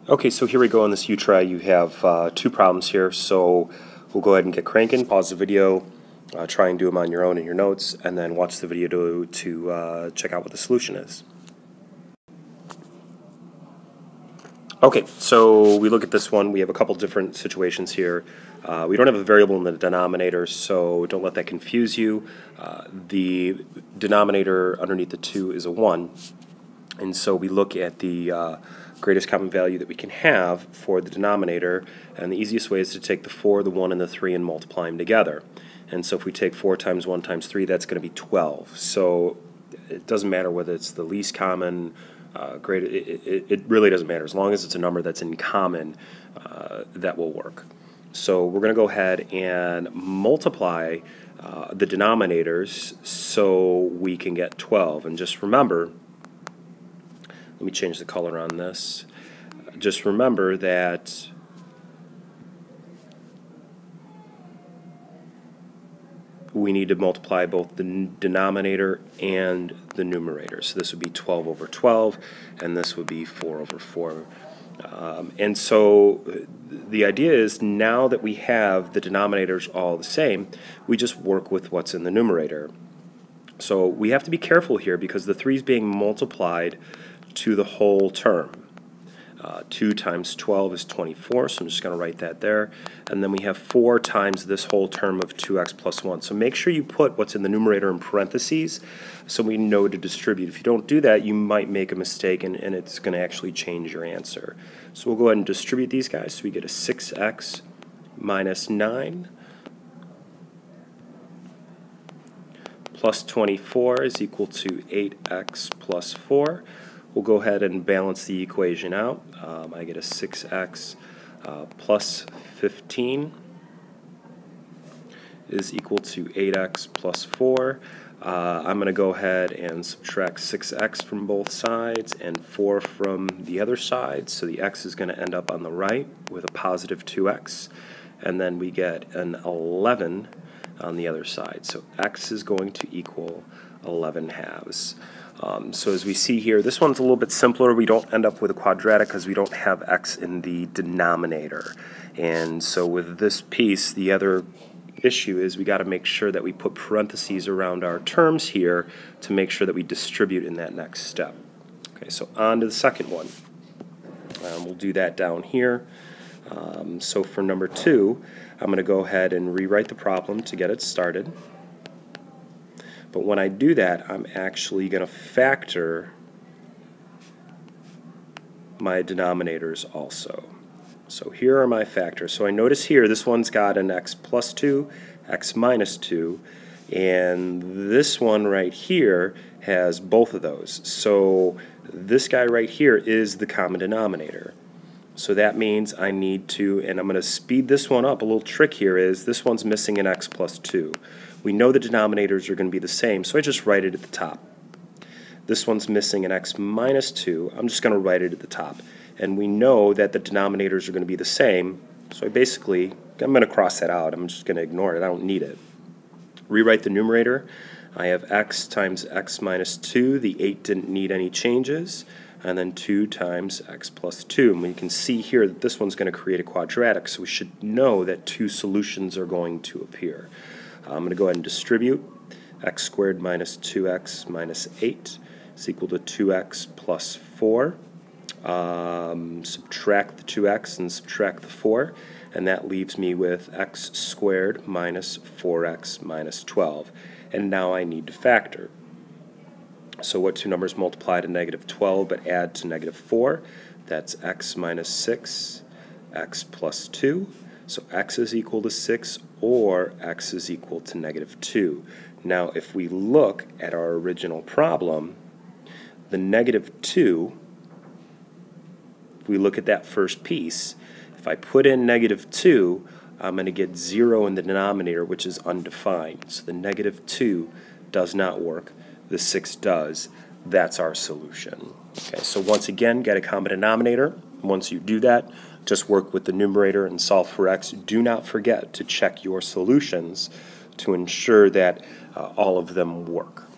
Okay, so here we go on this U-Try. You have two problems here, so we'll go ahead and get cranking. Pause the video, try and do them on your own in your notes, and then watch the video to check out what the solution is. Okay, so we look at this one. We have a couple different situations here. We don't have a variable in the denominator, so don't let that confuse you. The denominator underneath the 2 is a 1, and so we look at the greatest common value that we can have for the denominator, and the easiest way is to take the 4, the 1, and the 3 and multiply them together. And so if we take 4 times 1 times 3, that's going to be 12. So it doesn't matter whether it's the least common, it really doesn't matter. As long as it's a number that's in common, that will work. So we're going to go ahead and multiply the denominators so we can get 12. And just remember, let me change the color on this. Just remember that we need to multiply both the denominator and the numerator. So this would be 12 over 12, and this would be 4 over 4. And so the idea is, now that we have the denominators all the same, we just work with what's in the numerator. So we have to be careful here because the 3 is being multiplied to the whole term. 2 times 12 is 24, so I'm just going to write that there. And then we have 4 times this whole term of 2x plus 1. So make sure you put what's in the numerator in parentheses so we know to distribute. If you don't do that, you might make a mistake and it's going to actually change your answer. So we'll go ahead and distribute these guys. So we get a 6x minus 9 plus 24 is equal to 8x plus 4. We'll go ahead and balance the equation out. I get a 6x plus 15 is equal to 8x plus 4. I'm going to go ahead and subtract 6x from both sides and 4 from the other side, so the x is going to end up on the right with a positive 2x, and then we get an 11 on the other side. So x is going to equal 11 halves. So as we see here, this one's a little bit simpler. We don't end up with a quadratic because we don't have x in the denominator. And so with this piece, the other issue is we got to make sure that we put parentheses around our terms here to make sure that we distribute in that next step. Okay, so on to the second one. We'll do that down here. So for number 2, I'm going to go ahead and rewrite the problem to get it started. But when I do that, I'm actually going to factor my denominators also. So here are my factors. So I notice here this one's got an x plus 2, x minus 2, and this one right here has both of those. So this guy right here is the common denominator. So that means I need to, and I'm going to speed this one up. A little trick here is this one's missing an x plus 2. We know the denominators are going to be the same, so I just write it at the top. This one's missing an x minus 2. I'm just going to write it at the top. And we know that the denominators are going to be the same, so I'm going to cross that out. I'm just going to ignore it. I don't need it. Rewrite the numerator. I have x times x minus 2. The 8 didn't need any changes. And then 2 times x plus 2. And we can see here that this one's going to create a quadratic, so we should know that 2 solutions are going to appear. I'm going to go ahead and distribute. X squared minus 2x minus 8 is equal to 2x plus 4. Subtract the 2x and subtract the 4, and that leaves me with x squared minus 4x minus 12. And now I need to factor. So what two numbers multiply to negative 12 but add to negative 4? That's x minus 6, x plus 2. So x is equal to 6, or x is equal to negative 2. Now if we look at our original problem, the negative 2, if we look at that first piece, if I put in negative 2, I'm going to get 0 in the denominator, which is undefined. So the negative 2 does not work. The 6 does. That's our solution. Okay, so once again, get a common denominator. Once you do that, just work with the numerator and solve for x. Do not forget to check your solutions to ensure that all of them work.